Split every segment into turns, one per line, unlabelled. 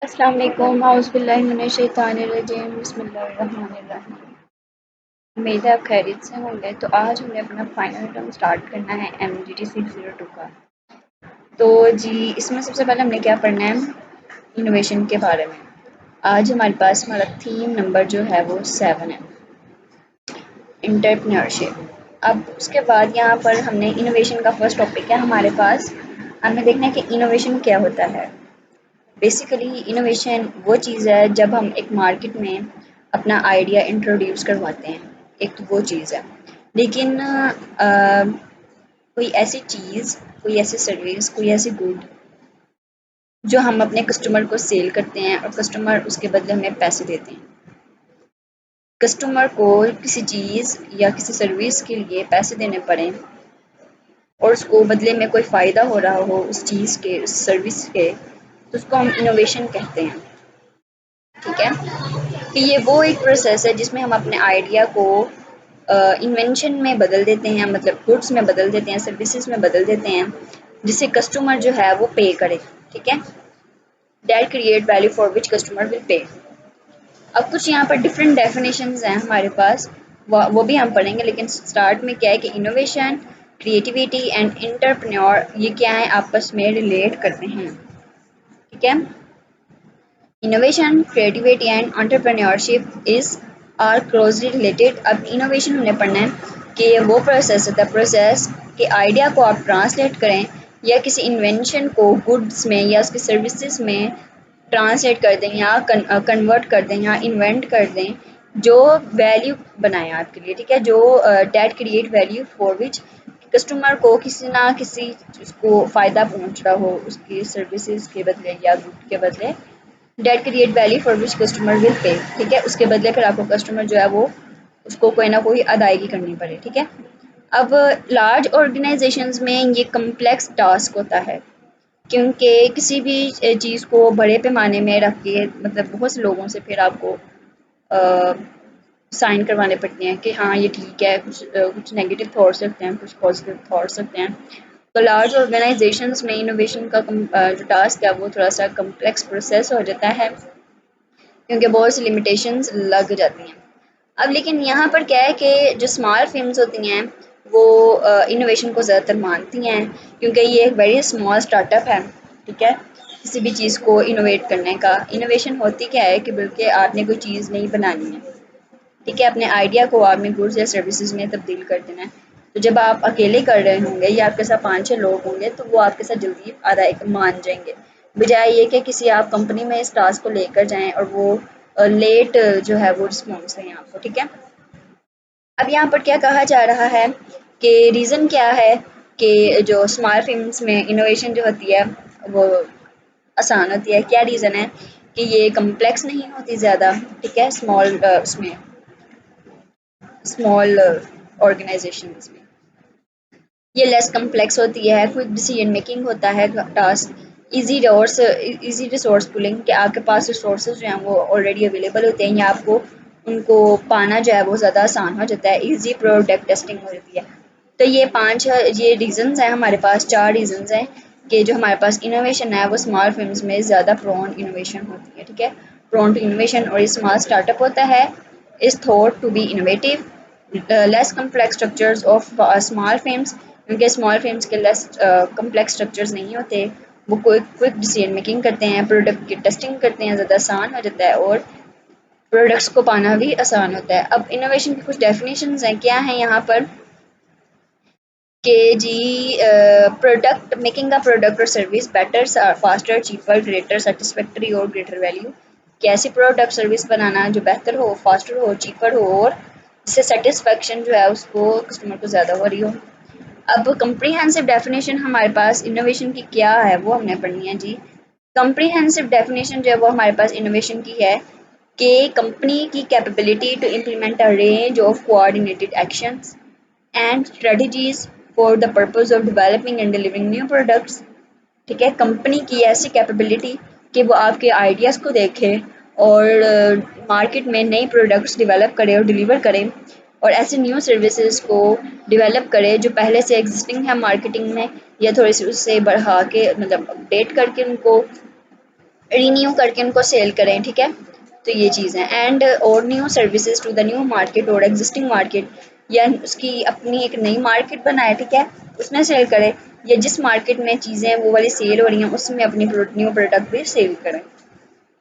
अस्सलाम वालेकुम औज़ुबिल्लाहि मिनश्शैतानिर्रजीम बिस्मिल्लाहिर्रहमानिर्रहीम। उम्मीद है आप खैरियत से होंगे। तो आज हमने अपना फाइनल टर्म स्टार्ट करना है MGT 602 का। तो जी इसमें सबसे पहले हमने क्या पढ़ना है, इनोवेशन के बारे में। आज हमारे पास हमारा थीम नंबर जो है वो 7 है, एंटरप्रेन्योरशिप। अब उसके बाद यहाँ पर हमने इनोवेशन का फर्स्ट टॉपिक है हमारे पास, हमें देखना है कि इनोवेशन क्या होता है। बेसिकली इनोवेशन वो चीज़ है जब हम एक मार्केट में अपना आइडिया इंट्रोड्यूस करवाते हैं, एक तो वो चीज़ है। लेकिन कोई ऐसी चीज़, कोई ऐसी सर्विस, कोई ऐसी गुड जो हम अपने कस्टमर को सेल करते हैं और कस्टमर उसके बदले हमें पैसे देते हैं। कस्टमर को किसी चीज़ या किसी सर्विस के लिए पैसे देने पड़े और उसको बदले में कोई फ़ायदा हो रहा हो उस चीज़ के, उस सर्विस के, तो उसको हम इनोवेशन कहते हैं। ठीक है, कि ये वो एक प्रोसेस है जिसमें हम अपने आइडिया को इन्वेंशन में बदल देते हैं, मतलब गुड्स में बदल देते हैं, सर्विसेज में बदल देते हैं, जिससे कस्टमर जो है वो पे करे। ठीक है, that create value for which customer will पे। अब कुछ यहाँ पर डिफरेंट डेफिनेशंस हैं हमारे पास, वो भी हम पढ़ेंगे। लेकिन स्टार्ट में क्या है कि इनोवेशन, क्रिएटिविटी एंड इंटरप्रेन्योर ये क्या है, आपस में रिलेट करते हैं। ठीक है, innovation, creativity and entrepreneurship is are closely related. अब इनोवेशन हमने पढ़ना है कि वो प्रोसेस होता है, प्रोसेस के आइडिया को आप ट्रांसलेट करें या किसी इन्वेंशन को गुड्स में या उसकी सर्विसेज में ट्रांसलेट कर दें या कन्वर्ट कर दें या इन्वेंट कर दें जो वैल्यू बनाए आपके लिए। ठीक है, जो that create value for which customer को किसी ना किसी उसको फ़ायदा पहुंच रहा हो उसकी सर्विसेज के बदले या गुड के बदले, that create value for which customer will pay. ठीक है, उसके बदले फिर आपको कस्टमर जो है वो उसको कोई ना कोई अदायगी करनी पड़े। ठीक है, अब लार्ज ऑर्गेनाइजेशंस में ये कम्प्लेक्स टास्क होता है, क्योंकि किसी भी चीज़ को बड़े पैमाने में रख के, मतलब बहुत से लोगों से फिर आपको साइन करवाने पड़ते हैं कि हाँ ये ठीक है। कुछ नेगेटिव थॉट्स रखते हैं, कुछ पॉजिटिव थॉट्स रखते हैं। तो लार्ज ऑर्गेनाइजेशंस में इनोवेशन का जो टास्क है वो थोड़ा सा कम्प्लेक्स प्रोसेस हो जाता है, क्योंकि बहुत सी लिमिटेशंस लग जाती हैं। अब लेकिन यहाँ पर क्या है कि जो स्मॉल फिल्म्स होती हैं वो इनोवेशन को ज़्यादातर मानती हैं, क्योंकि ये एक वेरी स्मॉल स्टार्टअप है। ठीक है, किसी भी चीज़ को इनोवेट करने का, इनोवेशन होती क्या है कि बल्कि आपने कोई चीज़ नहीं बनानी है। ठीक है, अपने आइडिया को आपने गुड्स या सर्विसेज में तब्दील कर देना है। तो जब आप अकेले कर रहे होंगे या आपके साथ 5-6 लोग होंगे तो वो आपके साथ जल्दी आधा एक मान जाएंगे, बजाय ये कि किसी आप कंपनी में इस टास्क को लेकर जाएं और वो लेट जो है वो रिस्पॉन्स दें आपको। ठीक है, अब यहाँ पर क्या कहा जा रहा है कि रीज़न क्या है कि जो स्मॉल फिल्म्स में इनोवेशन जो होती है वो आसान होती है। क्या रीज़न है कि ये कम्प्लेक्स नहीं होती ज़्यादा। ठीक है, स्मॉल उसमें स्मॉल ऑर्गेनाइजेशंस में ये लेस कम्प्लेक्स होती है, क्विक डिसीजन मेकिंग होता है टास्क, इजी रिसोर्स पुलिंग कि आपके पास रिसोर्सेज जो हैं वो ऑलरेडी अवेलेबल होते हैं या आपको उनको पाना जो है वो ज़्यादा आसान हो जाता है, इजी प्रोडक्ट टेस्टिंग हो जाती है। तो ये रीजंस हैं हमारे पास, 4 रीजंस हैं कि जो हमारे पास इनोवेशन है वो स्मॉल फिल्म्स में ज़्यादा प्रोन इनोवेशन होती है। ठीक है, प्रोन टू इनोवेशन, और ये स्मॉल स्टार्टअप होता है, is thought to be innovative, less complex structures of small films, क्योंकि स्मॉल फिल्म्स के लेस कम्प्लेक्स स्ट्रक्चर्स नहीं होते, वो कोई क्विक डिसीजन मेकिंग करते हैं, प्रोडक्ट की टेस्टिंग करते हैं, ज़्यादा आसान हो जाता है और प्रोडक्ट्स को पाना भी आसान होता है। अब इनोवेशन की कुछ डेफिनेशंस हैं, क्या हैं यहाँ पर कि जी प्रोडक्ट मेकिंग द प्रोडक्ट और service better, faster, cheaper, greater satisfactory और ग्रेटर वैल्यू। कि ऐसी प्रोडक्ट सर्विस बनाना जो बेहतर हो, फास्टर हो, चीपर हो और इससे सेटिस्फेक्शन जो है उसको कस्टमर को ज़्यादा हो रही हो। अब कंप्रीहेंसिव डेफिनेशन हमारे पास इनोवेशन की क्या है वो हमने पढ़नी है जी। कंप्रीहेंसिव डेफिनेशन जो है वो हमारे पास इनोवेशन की है कि कंपनी की capability to implement a range of coordinated actions and strategies for the purpose of developing and delivering new products. ठीक है, कंपनी की ऐसी कैपेबिलिटी कि वो आपके आइडियाज़ को देखे और मार्केट में नए प्रोडक्ट्स डेवलप करे और डिलीवर करे, और ऐसे न्यू सर्विसेज को डेवलप करे जो पहले से एग्जिस्टिंग है मार्केटिंग में, या थोड़ी सी उससे बढ़ा के मतलब अपडेट करके उनको रीन्यू करके उनको सेल करें, ठीक है। तो ये चीज़ है। एंड और new services to the new market और एग्जिस्टिंग मार्केट, या उसकी अपनी एक नई मार्केट बनाए, ठीक है, उसमें सेल करें, या जिस मार्केट में चीज़ें वो वाली सेल हो रही हैं उसमें अपनी न्यू प्रोडक्ट भी सेल करें,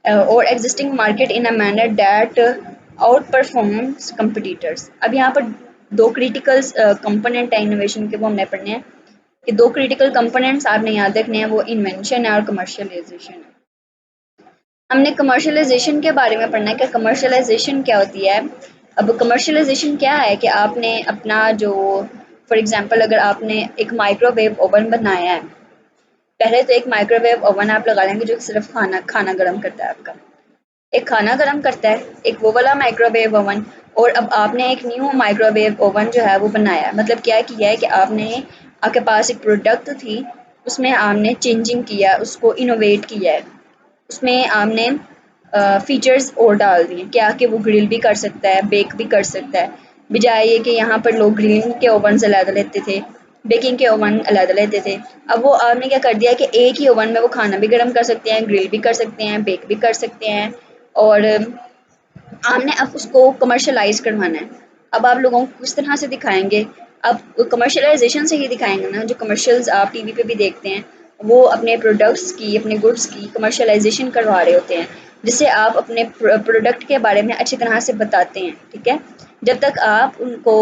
और existing market in a manner that out performs competitors. अब यहाँ पर दो क्रिटिकल कंपोनेंट है इनोवेशन के, वो हमने पढ़ने हैं कि दो क्रिटिकल कंपोनेंट्स आपने याद रखने हैं, वो इन्वेंशन है और कमर्शियलाइजेशन है। हमने कमर्शियलाइजेशन के बारे में पढ़ना है कि कमर्शियलाइजेशन क्या होती है। अब कमर्शियलाइजेशन क्या है कि आपने अपना जो, फॉर एग्जांपल अगर आपने एक माइक्रोवेव ओवन बनाया है, पहले तो एक माइक्रोवेव ओवन आप लगा लेंगे जो सिर्फ खाना खाना गर्म करता है आपका, एक खाना गर्म करता है, एक वो वाला माइक्रोवेव ओवन। और अब आपने एक न्यू माइक्रोवेव ओवन जो है वो बनाया है, मतलब क्या किया है कि आपने, आपके पास एक प्रोडक्ट थी, उसमें आपने चेंजिंग किया, उसको इनोवेट किया है, उसमें आपने फीचर्स और डाल दिए, क्या कि वो ग्रिल भी कर सकता है, बेक भी कर सकता है, बजाय ये कि यहाँ पर लोग ग्रिलिंग के ओवन अलग लेते थे, बेकिंग के ओवन अलग लेते थे। अब वो आपने क्या कर दिया कि एक ही ओवन में वो खाना भी गर्म कर सकते हैं, ग्रिल भी कर सकते हैं, बेक भी कर सकते हैं, और आपने अब उसको कमर्शलाइज करवाना है। अब आप लोगों को किस तरह से दिखाएंगे, अब कमर्शलाइजेशन से ही दिखाएंगे ना, जो कमर्शियल्स आप टीवी पे भी देखते हैं, वो अपने प्रोडक्ट्स की, अपने गुड्स की कमर्शलाइजेशन करवा रहे होते हैं, जिससे आप अपने प्रोडक्ट के बारे में अच्छी तरह से बताते हैं, ठीक है। जब तक आप उनको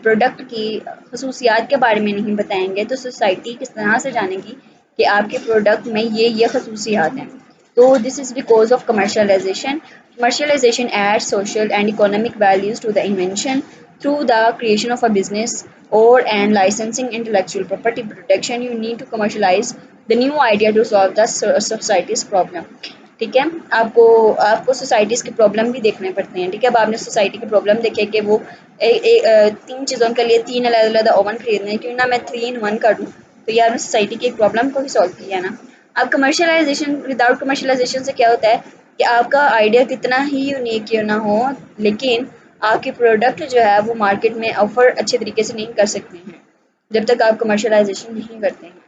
प्रोडक्ट की खसूसियात के बारे में नहीं बताएंगे तो सोसाइटी किस तरह से जानेगी कि आपके प्रोडक्ट में ये खसूसियात हैं। So this is because of commercialization. Commercialization adds social and economic values to the invention through the creation of a business or and licensing intellectual property protection. You need to commercialize the new idea to solve the society's problem. ठीक है, आपको आपको societies के problem भी देखने पड़ते हैं, ठीक है। अब आपने सोसाइटी के प्रॉब्लम देखे कि वो तीन चीज़ों के लिए तीन अलग अलग ओवन खरीदने हैं, क्यों ना मैं 3 in 1 कर दूँ, तो यार मैं सोसाइटी की एक प्रॉब्लम को ही सॉल्व किया ना। अब कमर्शलाइजेशन, विदाउट कमर्शलाइजेशन से क्या होता है कि आपका आइडिया कितना ही यूनिक क्यों ना हो, लेकिन आपके प्रोडक्ट जो है वो मार्केट में ऑफर अच्छे तरीके से नहीं कर सकते हैं जब तक आप कमर्शलाइजेशन नहीं करते हैं।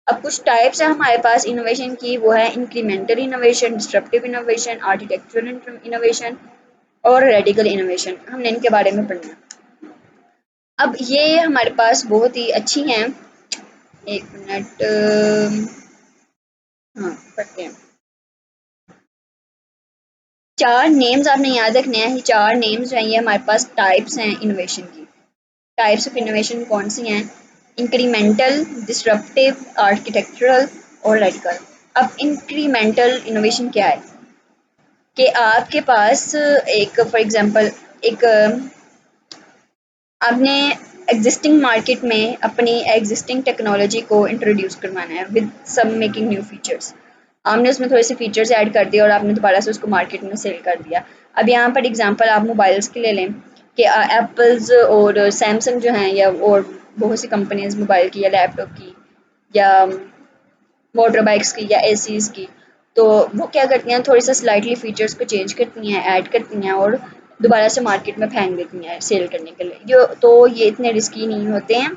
अब कुछ टाइप्स है हमारे पास इनोवेशन की, वो है incremental innovation, disruptive innovation, architectural innovation और रेडिकल इनोवेशन। हमने इनके बारे में पढ़ना है। अब ये हमारे पास बहुत ही अच्छी हैं, एक मिनट, हाँ पढ़ते हैं। चार नेम्स आपने याद रखने हैं, ये चार नेम्स जो हैं ये हमारे पास टाइप्स हैं इनोवेशन की। टाइप्स ऑफ इनोवेशन कौन सी हैं? इंक्रीमेंटल, डिस्रप्टिव, आर्किटेक्चरल और रेडिकल। अब इंक्रीमेंटल इनोवेशन क्या है कि आपके पास एक, फॉर एग्जांपल, एक आपने एग्जिस्टिंग मार्केट में अपनी एग्जिस्टिंग टेक्नोलॉजी को इंट्रोड्यूस करवाना है with some making new features. आपने उसमें थोड़े से फीचर्स ऐड कर दिए और आपने दोबारा से उसको मार्केट में सेल कर दिया। अब यहाँ पर एग्जांपल आप मोबाइल्स की ले लें कि एप्पल्स और सैमसंग जो हैं, या और बहुत सी कंपनीज मोबाइल की या लैपटॉप की या मोटर बाइक्स की या एसीज की, तो वो क्या करती हैं, थोड़ी सा स्लाइटली फीचर्स को चेंज करती हैं, ऐड करती हैं और दोबारा से मार्केट में फेंक देती हैं सेल करने के लिए। जो तो ये इतने रिस्की नहीं होते हैं।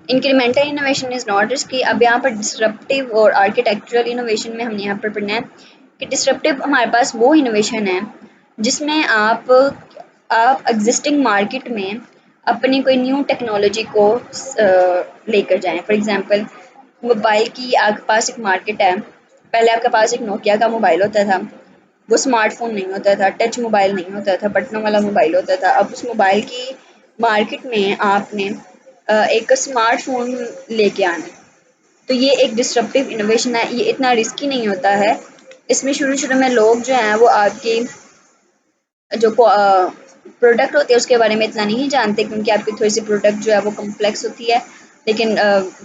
Incremental innovation is not risky. अब यहाँ पर डिस्रप्टिव और आर्किटेक्चरल इनोवेशन में हमने यहाँ पर पढ़ना है कि डिस्रप्टिव हमारे पास वो इनोवेशन है जिसमें आप एग्जिस्टिंग मार्केट में अपनी कोई न्यू टेक्नोलॉजी को लेकर जाएं। फॉर एग्जांपल, मोबाइल की आपके पास एक मार्केट है, पहले आपके पास एक नोकिया का मोबाइल होता था, वो स्मार्टफोन नहीं होता था, टच मोबाइल नहीं होता था, बटनों वाला मोबाइल होता था। अब उस मोबाइल की मार्केट में आपने एक स्मार्टफोन लेके आना है, तो ये एक डिस्रप्टिव इनोवेशन है, ये इतना रिस्की नहीं होता है। इसमें शुरू शुरू में लोग जो हैं वो आपकी जो प्रोडक्ट होती है उसके बारे में इतना नहीं जानते, क्योंकि आपकी थोड़ी सी प्रोडक्ट जो है वो कम्प्लेक्स होती है, लेकिन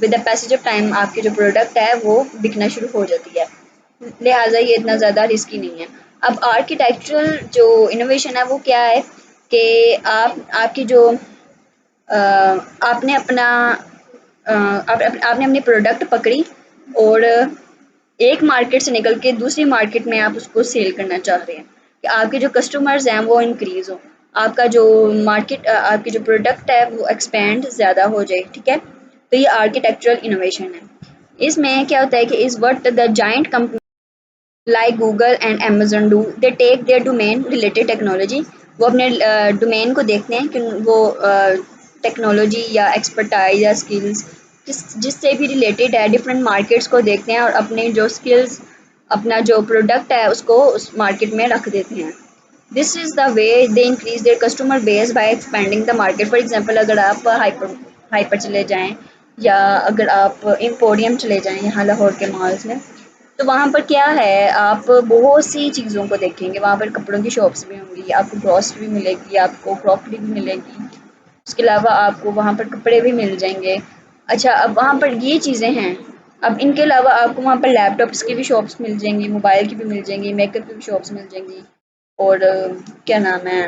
with the passage of time आपकी जो प्रोडक्ट है वो बिकना शुरू हो जाती है, लिहाजा ये इतना ज़्यादा रिस्की नहीं है। अब आर्किटेक्चरल जो इनोवेशन है वो क्या है कि आपकी जो आपने अपना आपने अपनी प्रोडक्ट पकड़ी और एक मार्केट से निकल के दूसरी मार्केट में आप उसको सेल करना चाह रहे हैं कि आपके जो कस्टमर्स हैं वो इंक्रीज हो, आपका जो मार्केट, आपकी जो प्रोडक्ट है वो एक्सपेंड ज़्यादा हो जाए, ठीक है। तो ये आर्किटेक्चरल इनोवेशन है। इसमें क्या होता है कि इस वक्त the giant company like Google and Amazon do, they take their domain related technology. वो अपने डोमेन को देखते हैं कि वो टेक्नोलॉजी या एक्सपर्टाइज या स्किल्स जिससे भी रिलेटेड है, डिफरेंट मार्केट्स को देखते हैं और अपने जो स्किल्स, अपना जो प्रोडक्ट है उसको उस मार्केट में रख देते हैं। This is the way they increase their customer base by expanding the market. For example, अगर आप हाइपर हाइपर चले जाएं या अगर आप एम्पोरियम चले जाएं यहाँ लाहौर के मॉल्स में, तो वहाँ पर क्या है, आप बहुत सी चीज़ों को देखेंगे। वहाँ पर कपड़ों की शॉप्स भी होंगी, आपको ग्रॉसरी भी मिलेगी, आपको क्रॉकरी भी मिलेगी, उसके अलावा आपको वहाँ पर कपड़े भी मिल जाएंगे। अच्छा, अब वहाँ पर ये चीज़ें हैं। अब इनके अलावा आपको वहाँ पर लैपटॉप्स की भी शॉप्स मिल जाएंगी, मोबाइल की भी मिल जाएंगी, मेकअप की भी शॉप्स मिल जाएंगी, और क्या नाम है,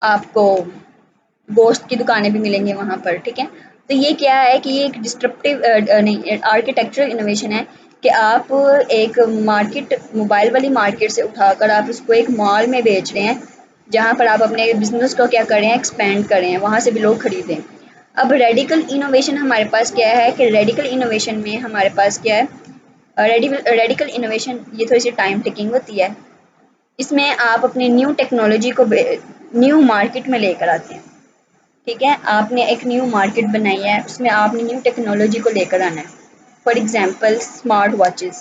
आपको गोश्त की दुकानें भी मिलेंगी वहाँ पर। ठीक है, तो ये क्या है कि ये एक डिस्ट्रप्टिव नहीं, आर्किटेक्चरल इनोवेशन है कि आप एक मार्केट, मोबाइल वाली मार्केट से उठाकर आप उसको एक मॉल में बेच रहे हैं, जहाँ पर आप अपने बिजनेस को क्या करें, एक्सपेंड करें, वहाँ से भी लोग खरीदें। अब रेडिकल इनोवेशन हमारे पास क्या है कि रेडिकल इनोवेशन में हमारे पास क्या है, रेडिकल इनोवेशन ये थोड़ी सी टाइम टेकिंग होती है। इसमें आप अपने न्यू टेक्नोलॉजी को न्यू मार्केट में लेकर आते हैं। ठीक है, आपने एक न्यू मार्केट बनाई है, उसमें आपने न्यू टेक्नोलॉजी को लेकर आना है। For example smart watches.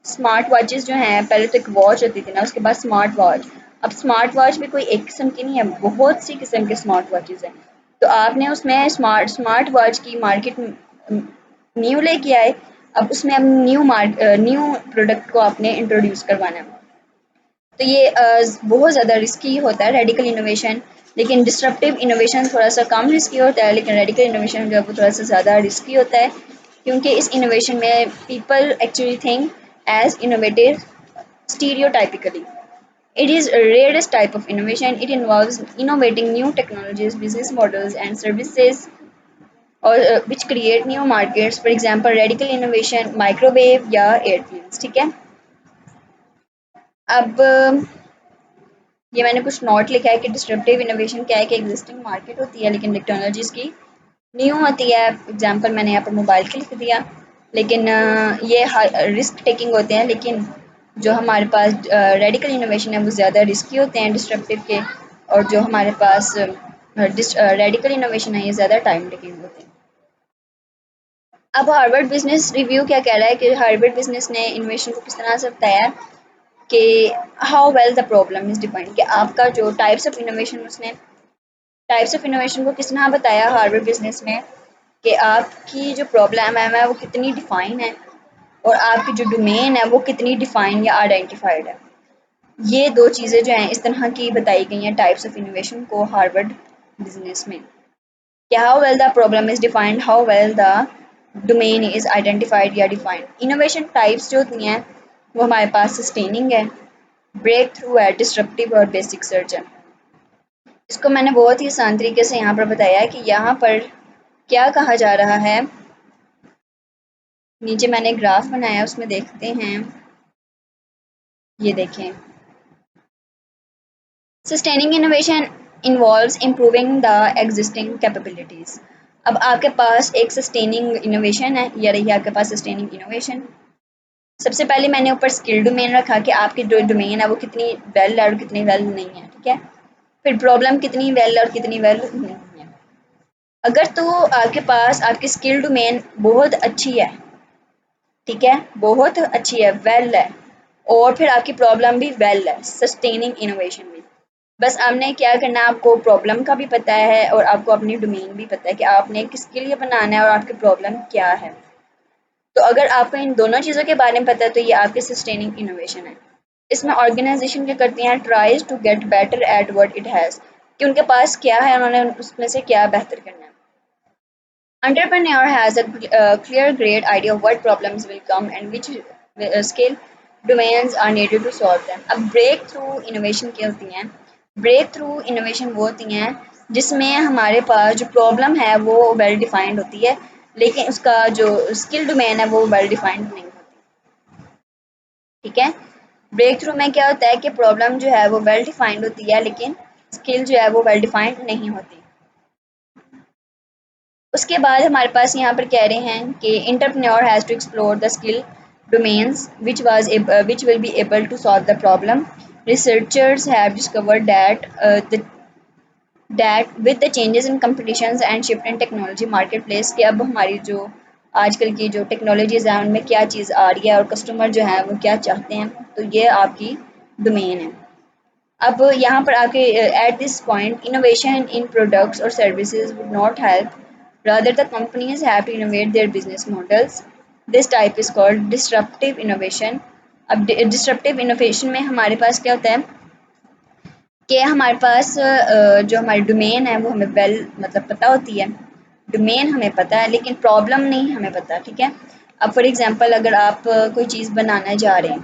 Smart watches जो हैं, पहले तो एक वॉच होती थी ना, उसके बाद स्मार्ट वॉच। अब स्मार्ट वॉच भी कोई एक किस्म की नहीं है, बहुत सी किस्म के स्मार्ट वॉचेस हैं। तो आपने उसमें स्मार्ट स्मार्ट वॉच की मार्केट न्यू लेके आए। अब उसमें अब न्यू प्रोडक्ट को आपने इंट्रोड्यूस करवाना है। तो ये बहुत ज़्यादा रिस्की होता है रेडिकल इनोवेशन। लेकिन डिस्ट्रप्टिव इनोवेशन थोड़ा सा कम रिस्की होता है, लेकिन रेडिकल इनोवेशन जो है वो थोड़ा सा ज़्यादा रिस्की होता है, क्योंकि इस इनोवेशन में people actually think as innovative stereotypically. It is a rarest type of innovation. It involves innovating new technologies, business models, and services, or which create new markets. For example, radical innovation, microwave या airplanes. ठीक है, अब ये मैंने कुछ note लिखा है कि डिस्ट्रप्टिव इनोवेशन क्या है कि एग्जिस्टिंग मार्केट होती है लेकिन टेक्नोलॉजीज की न्यू होती है। एग्जांपल मैंने यहाँ पर मोबाइल की लिख दिया, लेकिन ये रिस्क टेकिंग होते हैं, लेकिन जो हमारे पास रेडिकल इनोवेशन है वो ज़्यादा रिस्की होते हैं डिस्ट्रप्टिव के, और जो हमारे पास रेडिकल इनोवेशन है ये ज़्यादा टाइम टेकिंग होते हैं। अब हार्वर्ड बिजनेस रिव्यू क्या कह रहा है कि हार्वर्ड बिजनेस ने इनोवेशन को किस तरह से बताया कि how well the problem is defined, कि आपका जो टाइप्स ऑफ इनोवेशन, उसने टाइप्स ऑफ इनोवेशन को किस तरह बताया हार्वर्ड बिजनेस में, कि आपकी जो प्रॉब्लम है वो कितनी डिफाइन है और आपकी जो डोमेन है वो कितनी डिफाइन या आइडेंटिफाइड है। ये दो चीज़ें जो हैं इस तरह की बताई गई हैं टाइप्स ऑफ इनोवेशन को हार्वर्ड बिजनेस में, कि how well the problem is defined, how well the domain is identified या डिफाइंड। इनोवेशन टाइप्स जो होती हैं वो हमारे पास सस्टेनिंग है, ब्रेक थ्रू है, डिस्ट्रप्टिव और बेसिक सर्च है। इसको मैंने बहुत ही आसान तरीके से यहाँ पर बताया है कि यहाँ पर क्या कहा जा रहा है। नीचे मैंने ग्राफ बनाया, उसमें देखते हैं, ये देखें, sustaining innovation involves improving the existing capabilities. अब आपके पास एक सस्टेनिंग इनोवेशन है, या रही आपके पास सस्टेनिंग इनोवेशन। सबसे पहले मैंने ऊपर स्किल डोमेन रखा कि आपकी जो डोमेन है वो कितनी वेल है और कितनी वेल नहीं है। ठीक है, फिर प्रॉब्लम कितनी वेल और कितनी वेल नहीं है। अगर तो आपके पास आपकी स्किल डोमेन बहुत अच्छी है, ठीक है, बहुत अच्छी है, वेल है, और फिर आपकी प्रॉब्लम भी वेल है, सस्टेनिंग इनोवेशन में, बस आपने क्या करना है, आपको प्रॉब्लम का भी पता है और आपको अपनी डोमेन भी पता है कि आपने किसके लिए बनाना है और आपकी प्रॉब्लम क्या है। तो अगर आपको इन दोनों चीज़ों के बारे में पता है तो ये आपकी सस्टेनिंग इनोवेशन है। इसमें ऑर्गेनाइजेशन क्या करती हैं, tries to get better at what it has, कि उनके पास क्या है, उन्होंने उसमें से क्या बेहतर करना है। Entrepreneur has a clear, great idea of what problems will come and which skill domains are needed to solve them. अब ब्रेक थ्रू इनोवेशन क्या होती हैं? ब्रेक थ्रू इनोवेशन वो होती हैं जिसमें हमारे पास जो प्रॉब्लम है वो वेल डिफाइंड होती है, लेकिन उसका जो स्किल डोमेन है वो वेल डिफाइंड नहीं होती। ठीक है, ब्रेक थ्रू में क्या होता है कि प्रॉब्लम जो है वो वेल डिफाइंड होती है, लेकिन स्किल जो है वो वेल डिफाइंड नहीं होती। उसके बाद हमारे पास यहाँ पर कह रहे हैं कि entrepreneur has to explore the skill domains which will be able to solve the problem. Researchers have discovered that with the changes in competitions and shift in technology marketplace कि अब हमारी जो आजकल की जो टेक्नोलॉजीज हैं उनमें क्या चीज़ आ रही है और कस्टमर जो है वो क्या चाहते हैं, तो ये आपकी डोमेन है। अब यहाँ पर आके at this point innovation in products और services would not help, rather the companies have to innovate their business models. This type is called disruptive innovation. अब डिस्ट्रप्टिव इनोवेशन में हमारे पास क्या होता है कि हमारे पास जो हमारी डोमेन है वो हमें मतलब पता होती है, डोमेन हमें पता है लेकिन प्रॉब्लम नहीं हमें पता, ठीक है। अब फॉर एग्जांपल अगर आप कोई चीज़ बनाना जा रहे हैं,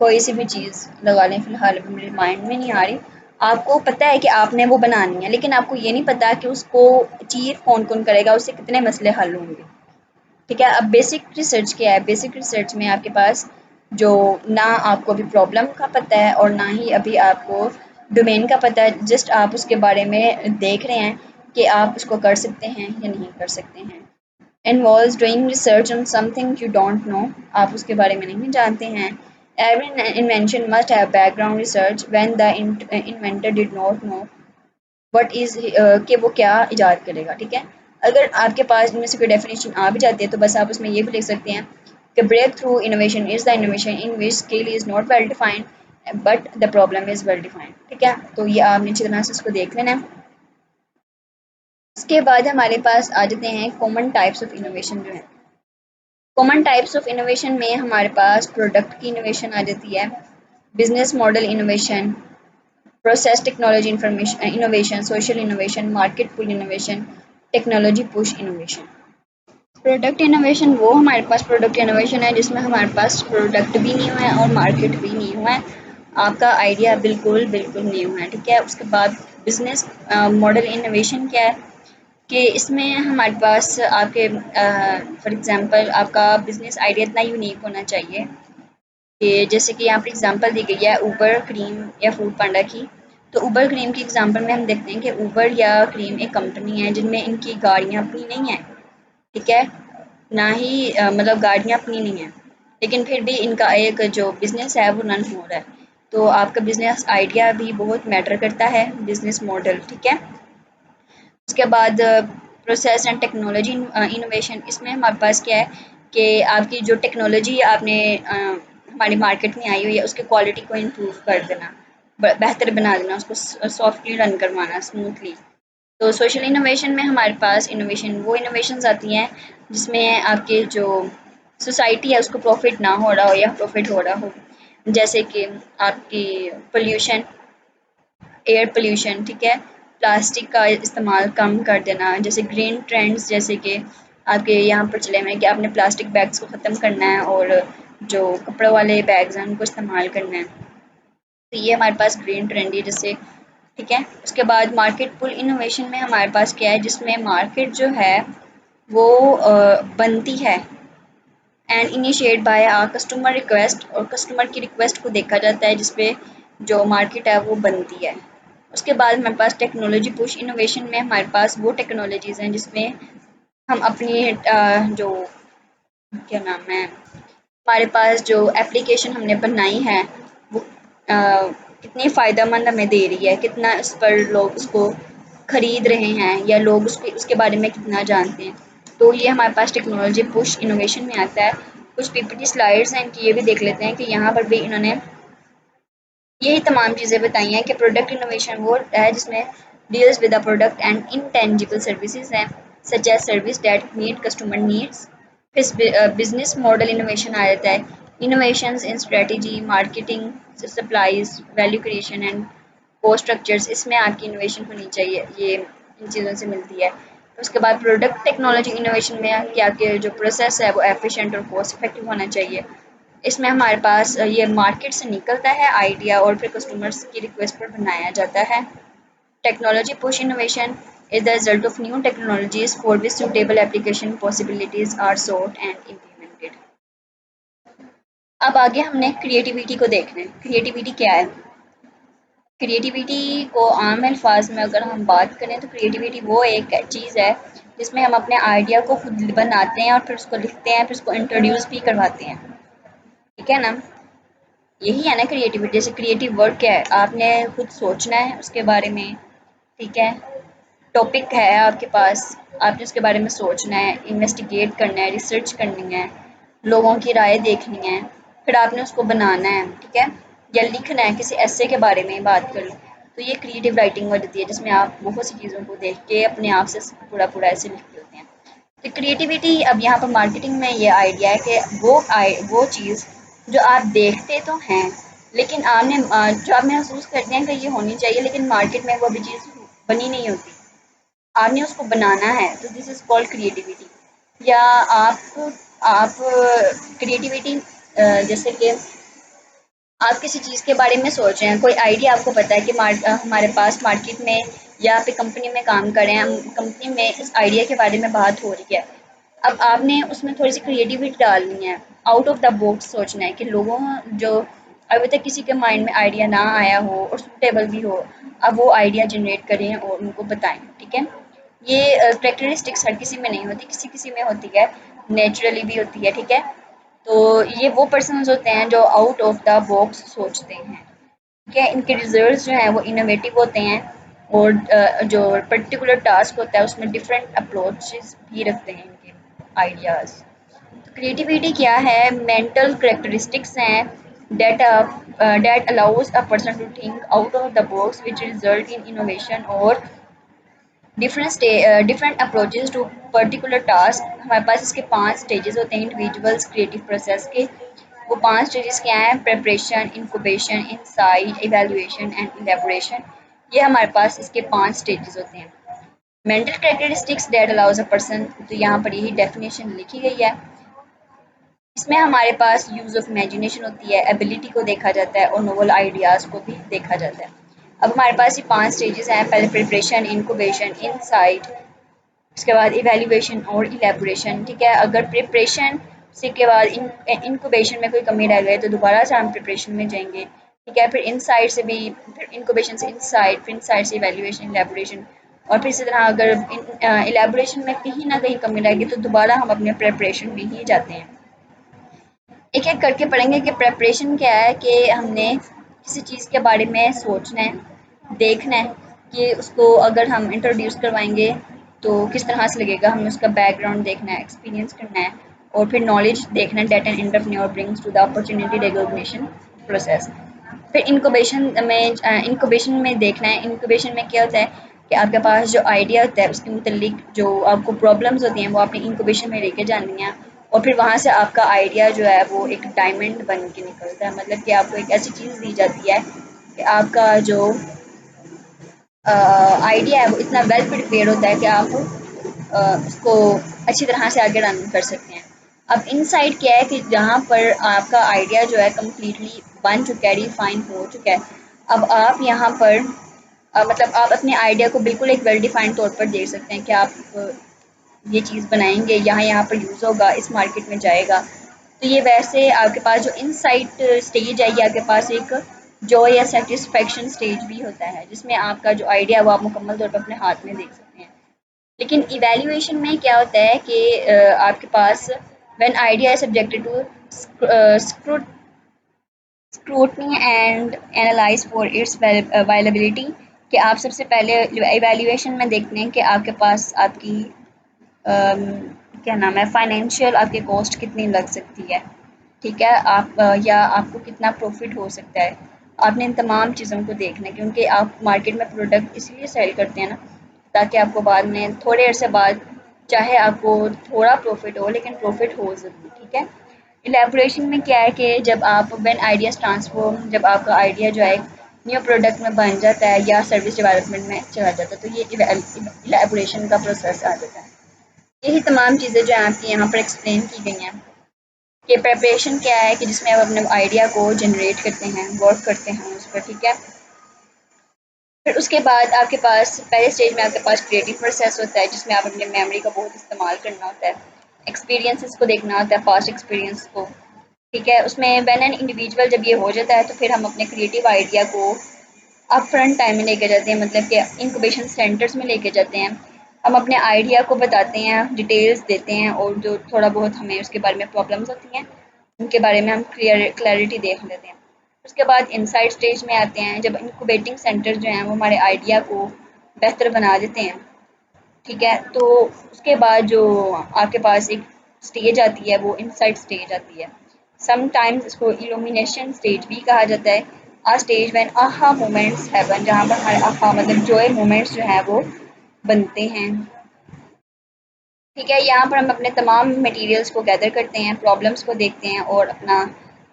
कोई सी भी चीज़ लगा लें, फिलहाल अभी मेरे माइंड में नहीं आ रही, आपको पता है कि आपने वो बनानी है लेकिन आपको ये नहीं पता कि उसको अचीव कौन कौन करेगा, उससे कितने मसले हल होंगे, ठीक है। अब बेसिक रिसर्च क्या है, बेसिक रिसर्च में आपके पास जो ना आपको अभी प्रॉब्लम का पता है और ना ही अभी आपको डोमेन का पता है, जस्ट आप उसके बारे में देख रहे हैं कि आप उसको कर सकते हैं या नहीं कर सकते हैं। Involves doing research on something you don't know, आप उसके बारे में नहीं जानते हैं। Every invention must have background research when the inventor did not know what is कि वो क्या इजाद करेगा, ठीक है। अगर आपके पास इनमें से कोई डेफिनेशन आ भी जाती है तो बस आप उसमें ये भी लिख सकते हैं कि breakthrough innovation is the innovation in which skill is not well defined but the problem is well defined, ठीक है। तो ये आपने अच्छी तरह से इसको देख लेना है। इसके बाद हमारे पास आ जाते हैं कॉमन टाइप्स ऑफ इनोवेशन जो है। कॉमन टाइप्स ऑफ इनोवेशन में हमारे पास प्रोडक्ट की इनोवेशन आ जाती है, business model innovation, process technology innovation, social innovation, market pull innovation, technology push innovation. Product innovation वो हमारे पास प्रोडक्ट इनोवेशन है जिसमें हमारे पास प्रोडक्ट भी न्यू है और मार्केट भी न्यू है, आपका आइडिया बिल्कुल बिल्कुल न्यू है, ठीक है। उसके बाद बिजनेस मॉडल इनोवेशन क्या है कि इसमें हमारे पास आपके फॉर एग्जांपल आपका बिजनेस आइडिया इतना यूनिक होना चाहिए कि जैसे कि यहाँ पर एग्जांपल दी गई है ऊबर क्रीम या फूड पांडा की। तो ऊबर क्रीम की एग्जांपल में हम देखते हैं कि ऊबर या क्रीम एक कंपनी है जिनमें इनकी गाड़ियाँ अपनी नहीं है, ठीक है, ना ही मतलब गाड़ियाँ अपनी नहीं हैं, लेकिन फिर भी इनका एक जो बिज़नेस है वो रन हो रहा है। तो आपका बिज़नेस आइडिया भी बहुत मैटर करता है, बिज़नेस मॉडल, ठीक है। उसके बाद प्रोसेस एंड टेक्नोलॉजी इनोवेशन, इसमें हमारे पास क्या है कि आपकी जो टेक्नोलॉजी आपने हमारी मार्केट में आई हुई है उसकी क्वालिटी को इम्प्रूव कर देना, बेहतर बना देना, उसको सॉफ्टली रन करवाना स्मूथली। तो सोशल इनोवेशन में हमारे पास इनोवेशन वो इनोवेशंस आती हैं जिसमें आपके जो सोसाइटी है उसको प्रॉफिट ना हो रहा हो या प्रॉफिट हो रहा हो, जैसे कि आपकी पोल्यूशन, एयर पोल्यूशन, ठीक है, प्लास्टिक का इस्तेमाल कम कर देना, जैसे ग्रीन ट्रेंड्स, जैसे कि आपके यहाँ पर चले हुए हैं कि आपने प्लास्टिक बैग्स को ख़त्म करना है और जो कपड़ों वाले बैग्स हैं उनको इस्तेमाल करना है, तो ये हमारे पास ग्रीन ट्रेंड है जैसे, ठीक है। उसके बाद मार्केट पुल इनोवेशन में हमारे पास क्या है जिसमें मार्केट जो है वो बनती है and initiate by a customer request, और कस्टमर की रिक्वेस्ट को देखा जाता है जिसपे जो मार्केट है वो बनती है। उसके बाद हमारे पास टेक्नोलॉजी पुश इनोवेशन में हमारे पास वो टेक्नोलॉजीज़ हैं जिसमें हम अपनी जो क्या नाम है, हमारे पास जो एप्लीकेशन हमने बनाई है वो कितनी फ़ायदेमंद हमें दे रही है, कितना उस पर लोग उसको ख़रीद रहे हैं या लोग उसके बारे में कितना जानते हैं, तो ये हमारे पास टेक्नोलॉजी पुश इनोवेशन में आता है। कुछ पीपीटी स्लाइड्स हैं इनकी, ये भी देख लेते हैं कि यहाँ पर भी इन्होंने यही तमाम चीज़ें बताई हैं कि प्रोडक्ट इनोवेशन वो है जिसमें deals with the product and intangible services हैं such as service that meet customer needs. फिर बिजनेस मॉडल इनोवेशन आ जाता है, innovations in strategy, marketing, supplies, value creation and cost structures, इसमें आपकी इनोवेशन होनी चाहिए, ये इन चीज़ों से मिलती है। उसके बाद प्रोडक्ट टेक्नोलॉजी इनोवेशन में क्या कि जो प्रोसेस है वो एफिशिएंट और कॉस्ट इफेक्टिव होना चाहिए। इसमें हमारे पास ये मार्केट से निकलता है आइडिया और फिर कस्टमर्स की रिक्वेस्ट पर बनाया जाता है। Technology push innovation is the result of new technologies for which suitable application possibilities are sought and implemented. अब आगे हमने क्रिएटिविटी को देखना है। क्रिएटिविटी क्या है? क्रिएटिविटी को आम अल्फाज में अगर हम बात करें तो क्रिएटिविटी वो एक चीज़ है जिसमें हम अपने आइडिया को खुद बनाते हैं और फिर उसको लिखते हैं, फिर उसको इंट्रोड्यूस भी करवाते हैं। ठीक है ना? यही है ना क्रिएटिविटी। जैसे क्रिएटिव वर्क क्या है, आपने खुद सोचना है उसके बारे में। ठीक है, टॉपिक है आपके पास, आपने उसके बारे में सोचना है, इन्वेस्टिगेट करना है, रिसर्च करनी है, लोगों की राय देखनी है, फिर आपने उसको बनाना है। ठीक है, या लिखना है, किसी ऐसे के बारे में बात कर लो, तो ये क्रिएटिव राइटिंग होती है जिसमें आप बहुत सी चीज़ों को देख के अपने आप से पूरा पूरा ऐसे लिख लेते हैं। तो क्रिएटिविटी अब यहाँ पर मार्केटिंग में ये आइडिया है कि वो चीज़ जो आप देखते तो हैं, लेकिन आपने जो आप महसूस करते हैं कि ये होनी चाहिए, लेकिन मार्केट में वो भी चीज़ बनी नहीं होती, आपने उसको बनाना है, तो दिस इज़ कॉल्ड क्रिएटिविटी। या आप क्रिएटिविटी जैसे कि आप किसी चीज़ के बारे में सोच रहे हैं, कोई आइडिया आपको पता है कि हमारे पास मार्केट में या फिर कंपनी में काम कर रहे हैं, हम कंपनी में इस आइडिया के बारे में बात हो रही है। अब आपने उसमें थोड़ी सी क्रिएटिविटी डालनी है, आउट ऑफ द बॉक्स सोचना है कि लोगों जो अभी तक किसी के माइंड में आइडिया ना आया हो और सूटेबल भी हो, अब वो आइडिया जनरेट करें और उनको बताएं। ठीक है, ये करेक्टरिस्टिक्स हर किसी में नहीं होती, किसी किसी में होती है, नेचुरली भी होती है। ठीक है, तो ये वो पर्सन्स होते हैं जो आउट ऑफ द बॉक्स सोचते हैं। ठीक है, इनके रिजल्ट्स जो हैं वो इनोवेटिव होते हैं, और जो पर्टिकुलर टास्क होता है उसमें डिफरेंट अप्रोचेस भी रखते हैं इनके आइडियाज़। तो क्रिएटिविटी क्या है? मेंटल करेक्टरिस्टिक्स हैं that allows a person to think out of the box, which result in innovation or different approaches to particular task. हमारे पास इसके 5 स्टेजेस होते हैं इंडिविजुअल्स क्रिएटिव प्रोसेस के। वो 5 स्टेजेस क्या हैं? Preparation, incubation, insight, evaluation and elaboration. ये हमारे पास इसके 5 स्टेजेस होते हैं। Mental characteristics that allows a person, तो यहाँ पर यही डेफिनेशन लिखी गई है। इसमें हमारे पास यूज़ ऑफ इमेजिनेशन होती है, एबिलिटी को देखा जाता है और नोवेल आइडियाज़ को भी देखा जाता है। अब हमारे पास ये 5 स्टेजेस हैं, पहले प्रिपरेशन, इंक्यूबेशन, इनसाइट, उसके बाद इवैल्यूएशन और इलैबोरेशन। ठीक है, अगर प्रिपरेशन से के बाद इंक्यूबेशन में कोई कमी रह गई तो दोबारा से हम प्रिपरेशन में जाएंगे। ठीक है, फिर इनसाइट से भी, फिर इंक्यूबेशन से इनसाइट, फिर इनसाइट से इवैल्यूएशन, इलैबोरेशन, और फिर इसी तरह अगर इलैबोरेशन में कहीं ना कहीं कमी रहेगी तो दोबारा हम अपने प्रिपरेशन में ही जाते हैं। एक एक करके पढ़ेंगे कि प्रेपरेशन क्या है, कि हमने किसी चीज़ के बारे में सोचना है, देखना है कि उसको अगर हम इंट्रोड्यूस करवाएंगे तो किस तरह से लगेगा, हमें उसका बैकग्राउंड देखना है, एक्सपीरियंस करना है, और फिर नॉलेज देखना है, data and entrepreneur brings to the opportunity recognition process. फिर इंक्यूबेशन में देखना है, इंक्यूबेशन में क्या होता है कि आपके पास जो आइडिया होता है उसके मुतलिक जो आपको प्रॉब्लम्स होती हैं वो आपने इंक्यूबेशन में लेके जानी है, और फिर वहाँ से आपका आइडिया जो है वो एक डायमंड बन के निकलता है। मतलब कि आपको एक ऐसी चीज़ दी जाती है कि आपका जो आइडिया है वो इतना वेल प्रिपेयर होता है कि आप उसको अच्छी तरह से आगे रन कर सकते हैं। अब इनसाइट क्या है कि जहाँ पर आपका आइडिया जो है कम्प्लीटली बन चुका है, रिफाइन हो चुका है, अब आप यहाँ पर मतलब आप अपने आइडिया को बिल्कुल एक वेल डिफाइंड तौर पर देख सकते हैं कि आप ये चीज़ बनाएंगे, यहाँ यहाँ पर यूज़ होगा, इस मार्केट में जाएगा। तो ये वैसे आपके पास जो इनसाइट स्टेज है ये आपके पास एक जॉय या सेटिस्फेक्शन स्टेज भी होता है, जिसमें आपका जो आइडिया है वो आप मुकम्मल तौर पर अपने हाथ में देख सकते हैं। लेकिन इवैल्यूएशन में क्या होता है कि आपके पास when idea is subjected to scrutiny and analyze for its viability, कि आप सबसे पहले इवैल्यूएशन में देखते हैं कि आपके पास आपकी क्या नाम है, फाइनेंशियल आपकी कॉस्ट कितनी लग सकती है। ठीक है, आप या आपको कितना प्रॉफिट हो सकता है। आपने इन तमाम चीज़ों को देखना है, क्योंकि आप मार्केट में प्रोडक्ट इसलिए सेल करते हैं ना, ताकि आपको बाद में थोड़े अरसे बाद चाहे आपको थोड़ा प्रॉफिट हो, लेकिन प्रॉफिट हो ज़रूर। ठीक है, इलेबोरेशन में क्या है कि जब आप व्हेन आइडियाज ट्रांसफॉर्म, जब आपका आइडिया जो है न्यू प्रोडक्ट में बन जाता है या सर्विस डेवलपमेंट में चला जाता है, तो ये इलेबोरेशन का प्रोसेस आ जाता है। यही तमाम चीज़ें जो हैं आपकी यहाँ पर एक्सप्लेन की गई हैं कि प्रेपरेशन क्या है, कि जिसमें आप अपने आइडिया को जनरेट करते हैं, वर्क करते हैं उस पर। ठीक है, फिर उसके बाद आपके पास पहले स्टेज में आपके पास क्रिएटिव प्रोसेस होता है, जिसमें आप अपने मेमोरी का बहुत इस्तेमाल करना होता है, एक्सपीरियंसेस को देखना होता है, पास्ट एक्सपीरियंस को। ठीक है, उसमें व्हेन एन इंडिविजुअल जब ये हो जाता है तो फिर हम अपने क्रिएटिव आइडिया को अप फ्रंट टाइम में लेके जाते हैं, मतलब कि इंक्यूबेशन सेंटर्स में लेके जाते हैं, हम अपने आइडिया को बताते हैं, डिटेल्स देते हैं और जो थोड़ा बहुत हमें उसके बारे में प्रॉब्लम्स होती हैं उनके बारे में हम क्लैरिटी देख लेते हैं। उसके बाद इनसाइड स्टेज में आते हैं, जब इंक्यूबेटिंग सेंटर जो हैं वो हमारे आइडिया को बेहतर बना देते हैं। ठीक है, तो उसके बाद जो आपके पास एक स्टेज आती है वो इनसाइड स्टेज आती है। समटाइम्स इसको इल्यूमिनेशन स्टेज भी कहा जाता है। आ स्टेज व्हेन आहा मोमेंट्स हैपन, जहाँ पर हमारे आहा मतलब जॉय मोमेंट्स जो हैं वो बनते हैं। ठीक है, यहाँ पर हम अपने तमाम मटेरियल्स को गैदर करते हैं, प्रॉब्लम्स को देखते हैं और अपना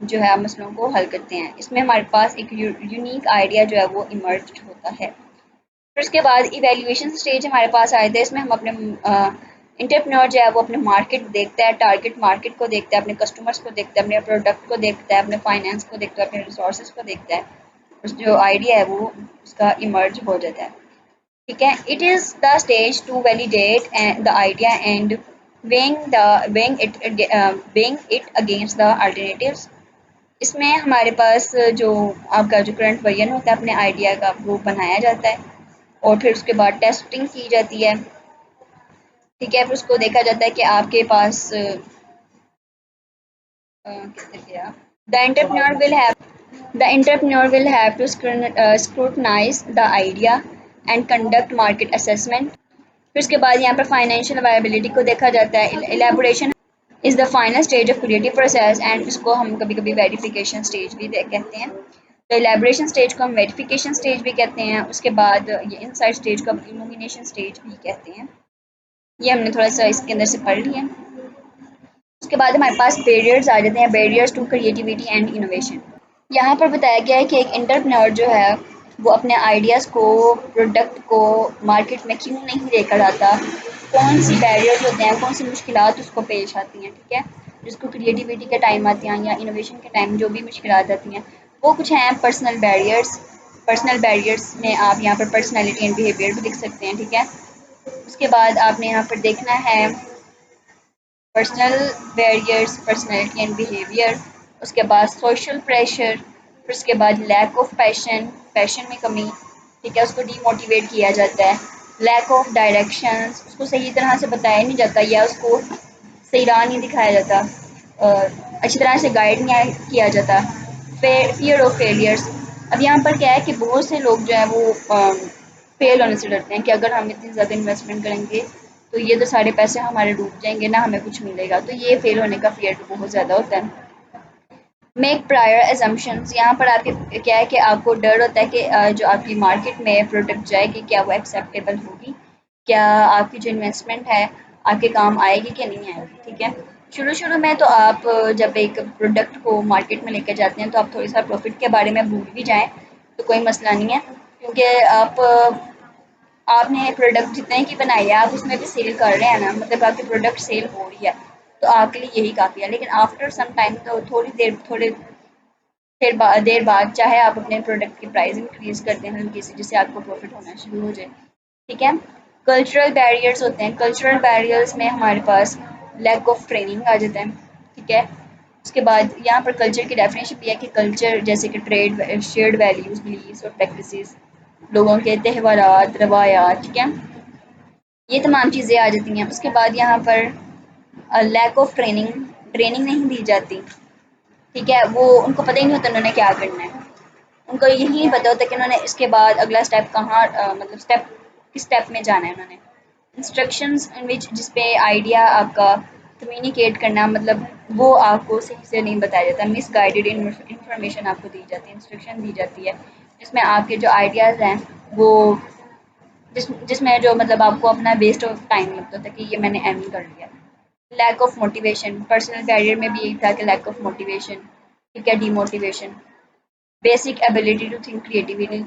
जो है मसलों को हल करते हैं। इसमें हमारे पास एक यूनिक आइडिया जो है वो इमर्ज होता है। फिर उसके बाद इवैल्यूएशन स्टेज हमारे पास आए थे। इसमें हम अपने इंटरप्रेन्योर जो है वो अपने मार्केट देखता है, टारगेट मार्केट को देखता है, अपने कस्टमर्स को देखता है, अपने प्रोडक्ट को देखता है, अपने फाइनेंस को देखता है, अपने रिसोर्सेज को देखता है। उस जो आइडिया है वो उसका इमर्ज हो जाता है। ठीक है, it is the stage to validate the idea and weighing it against the alternatives। इसमें हमारे पास जो आपका जो करंट वर्जन होता है अपने आइडिया का वो बनाया जाता है और फिर उसके बाद टेस्टिंग की जाती है। ठीक है, फिर उसको देखा जाता है कि आपके पास कितने गया the entrepreneur will have to scrutinize the idea and conduct market assessment। फिर उसके बाद यहाँ पर फाइनेंशियल वायबिलिटी को देखा जाता है। Elaboration is the final stage of creative process and इसको हम कभी कभी वेरिफिकेशन स्टेज भी कहते हैं। तो एलेबोरेशन स्टेज को हम वेरिफिकेशन स्टेज भी कहते हैं। उसके बाद ये इनसाइड स्टेज को हम इल्यूमिनेशन स्टेज भी कहते हैं। ये हमने थोड़ा सा इसके अंदर से पढ़ लिया। उसके बाद हमारे पास बैरियर्स आ जाते हैं, barriers to creativity and innovation. यहाँ पर बताया गया है कि एक एंटरप्रेन्योर जो है वो अपने आइडियाज़ को, प्रोडक्ट को मार्केट में क्यों नहीं लेकर आता, कौन सी बैरियर्स होते हैं, कौन सी मुश्किलात उसको पेश आती हैं। ठीक है, जिसको क्रिएटिविटी के टाइम आती हैं या इनोवेशन के टाइम जो भी मुश्किलात आती हैं वो कुछ हैं पर्सनल बैरियर्स। पर्सनल बैरियर्स में आप यहाँ पर पर्सनैलिटी एंड बिहेवियर भी लिख सकते हैं। ठीक है, उसके बाद आपने यहाँ पर देखना है personal barriers, personality and behaviour. उसके बाद सोशल प्रेशर, फिर उसके बाद लैक ऑफ पैशन, पैशन में कमी। ठीक है, उसको डीमोटिवेट किया जाता है। लैक ऑफ डायरेक्शंस, उसको सही तरह से बताया नहीं जाता या उसको सही राह नहीं दिखाया जाता, अच्छी तरह से गाइड नहीं किया जाता। फियर ऑफ फेलियर्स, अब यहाँ पर क्या है कि बहुत से लोग जो है वो फेल होने से डरते हैं कि अगर हम इतनी ज़्यादा इन्वेस्टमेंट करेंगे तो ये तो सारे पैसे हमारे डूब जाएंगे ना, हमें कुछ मिलेगा। तो ये फेल होने का फियर तो बहुत ज़्यादा होता है। मेक प्रायर एजम्पशंस, यहाँ पर आपके क्या है कि आपको डर होता है कि जो आपकी मार्केट में प्रोडक्ट जाएगी क्या वो एक्सेप्टेबल होगी, क्या आपकी जो इन्वेस्टमेंट है आपके काम आएगी कि नहीं आएगी। ठीक है, शुरू शुरू में तो आप जब एक प्रोडक्ट को मार्केट में लेकर जाते हैं तो आप थोड़ी सा प्रॉफिट के बारे में भूल भी जाएं तो कोई मसला नहीं है, क्योंकि आपने प्रोडक्ट जितने की बनाई है आप उसमें भी सेल कर रहे हैं ना, मतलब आपकी प्रोडक्ट सेल हो रही है तो आपके लिए यही काफ़ी है। लेकिन आफ्टर सम टाइम तो देर बाद चाहे आप अपने प्रोडक्ट की प्राइस इंक्रीज करते हैं हल्की सी, जिससे आपको प्रॉफिट होना शुरू हो जाए। ठीक है, कल्चरल बैरियर्स होते हैं। कल्चरल बैरियर्स में हमारे पास लैक ऑफ ट्रेनिंग आ जाता है। ठीक है, उसके बाद यहाँ पर कल्चर की डेफिनेशन भी है कि कल्चर जैसे कि ट्रेड, शेयर्ड वैल्यूज, बिलीव्स और प्रैक्टिसेस, लोगों के त्यौहारात, रवायात। ठीक है, ये तमाम चीज़ें आ जाती हैं। उसके बाद यहाँ पर लैक ऑफ ट्रेनिंग, ट्रेनिंग नहीं दी जाती। ठीक है, वो उनको पता ही नहीं होता उन्होंने क्या करना है, उनको यही पता होता है कि उन्होंने इसके बाद अगला स्टेप कहाँ मतलब स्टेप किस स्टेप में जाना है उन्होंने। इंस्ट्रक्शंस इन विच जिस पे आइडिया आपका कम्युनिकेट करना, मतलब वो आपको सही से नहीं बताया जाता, मिस गाइडेड इंफॉर्मेशन आपको दी जाती है, इंस्ट्रक्शन दी जाती है जिसमें आपके जो आइडियाज़ हैं वो जिसमें जो मतलब आपको अपना वेस्ट ऑफ टाइम लगता था कि ये मैंने एम ही कर लिया। Lack of motivation, personal career में भी यही था कि लैक ऑफ मोटिवेशन। ठीक है, demotivation. Basic ability to think creatively,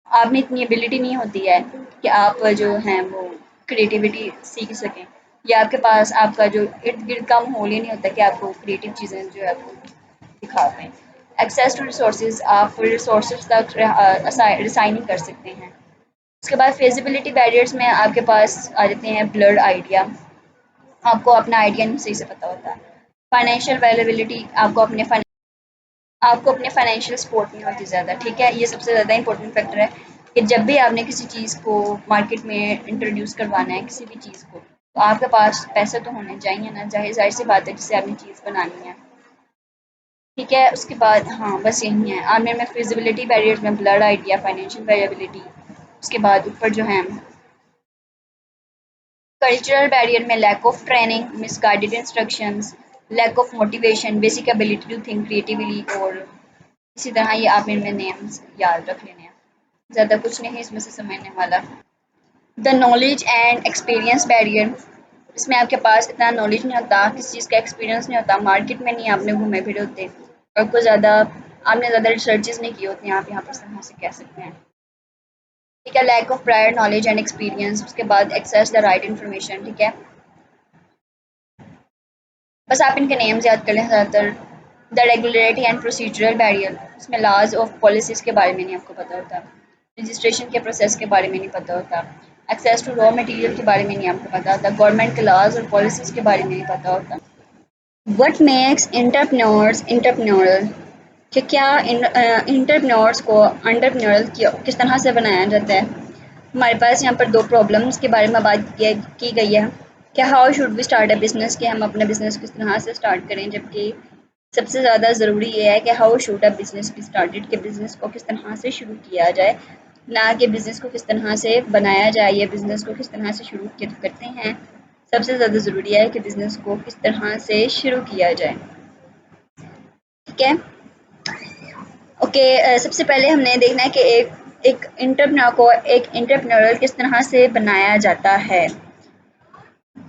आप में इतनी एबिलिटी नहीं होती है कि आप जो हैं वो क्रिएटिविटी सीख सकें, या आपके पास आपका जो इर्द गिर्द का माहौल ही नहीं होता कि आपको क्रिएटिव चीज़ें जो है वो दिखा पाएँ। एक्सेस टू रिसोर्सेज, आप रिसोर्सेज तक रिसाइन नहीं कर सकते हैं। उसके बाद फिजिबिलिटी बैरियर्स में आपके पास आ जाते हैं ब्लर्ड आइडिया, आपको अपना आइडिया नहीं सही से पता होता। फाइनेंशियल अवेलेबिलिटी, आपको अपने फाइनेंशियल सपोर्ट नहीं होती ज़्यादा। ठीक है, ये सबसे ज़्यादा इंपॉर्टेंट फैक्टर है कि जब भी आपने किसी चीज़ को मार्केट में इंट्रोड्यूस करवाना है, किसी भी चीज़ को, तो आपके पास पैसे तो होने चाहिए ना, जाहिर सी बात है जिससे आपने चीज़ बनानी है। ठीक है, उसके बाद हाँ बस यही है। आमिर में फिजिबिलिटी बैरियर्स में ब्लड आइडिया, फाइनेंशियल वेरिएबिलिटी, उसके बाद ऊपर जो है कल्चरल बैरियर में lack of training, misguided instructions, lack of motivation, basic ability to think creatively, और इसी तरह ये आप इनमें नेम्स याद रख लेने हैं, ज़्यादा कुछ नहीं इसमें से समझने वाला। The knowledge and experience barrier, इसमें आपके पास इतना नॉलेज नहीं होता, किसी चीज़ का एक्सपीरियंस नहीं होता, मार्केट में नहीं आपने घूमे फिरे होते, और कुछ ज़्यादा आपने ज़्यादा रिसर्चेज नहीं की होती, आप यहाँ पर समझ से कह सकते हैं। ठीक है, lack of prior knowledge and experience, उसके बाद एक्सेस द राइट इन्फॉर्मेशन। ठीक है, बस आप इनके नेम्स याद कर लें ज़्यादातर। The regulatory and procedural barrier, इसमें लॉज ऑफ पॉलिसीज़ के बारे में नहीं आपको पता होता, रजिस्ट्रेशन के प्रोसेस के बारे में नहीं पता होता, एक्सेस टू रॉ मटेरियल के बारे में नहीं आपको पता होता, गवर्नमेंट के लॉज और पॉलिसीज़ के बारे में नहीं पता होता। व्हाट मेक्स एंटरप्रेन्योर्स एंटरप्रेन्योरल, कि क्या एंटरप्रेन्योर्स को एंटरप्रेन्योरल किस तरह से बनाया जाता है। हमारे पास यहाँ पर दो प्रॉब्लम्स के बारे में बात की गई है कि how should we start a business, कि हम अपना बिज़नेस किस तरह से स्टार्ट करें, जबकि सबसे ज़्यादा ज़रूरी ये है कि how should a business be started, कि बिज़नेस को किस तरह से शुरू किया जाए, ना कि बिज़नेस को किस तरह से बनाया जाए या बिज़नेस को किस तरह से शुरू करते हैं। सबसे ज़्यादा ज़रूरी है कि बिज़नेस को किस तरह से शुरू किया जाए। ठीक है, ओके। सबसे पहले हमने देखना है कि एक एंटरप्रेन्योर को एक एंटरप्रेन्योर किस तरह से बनाया जाता है।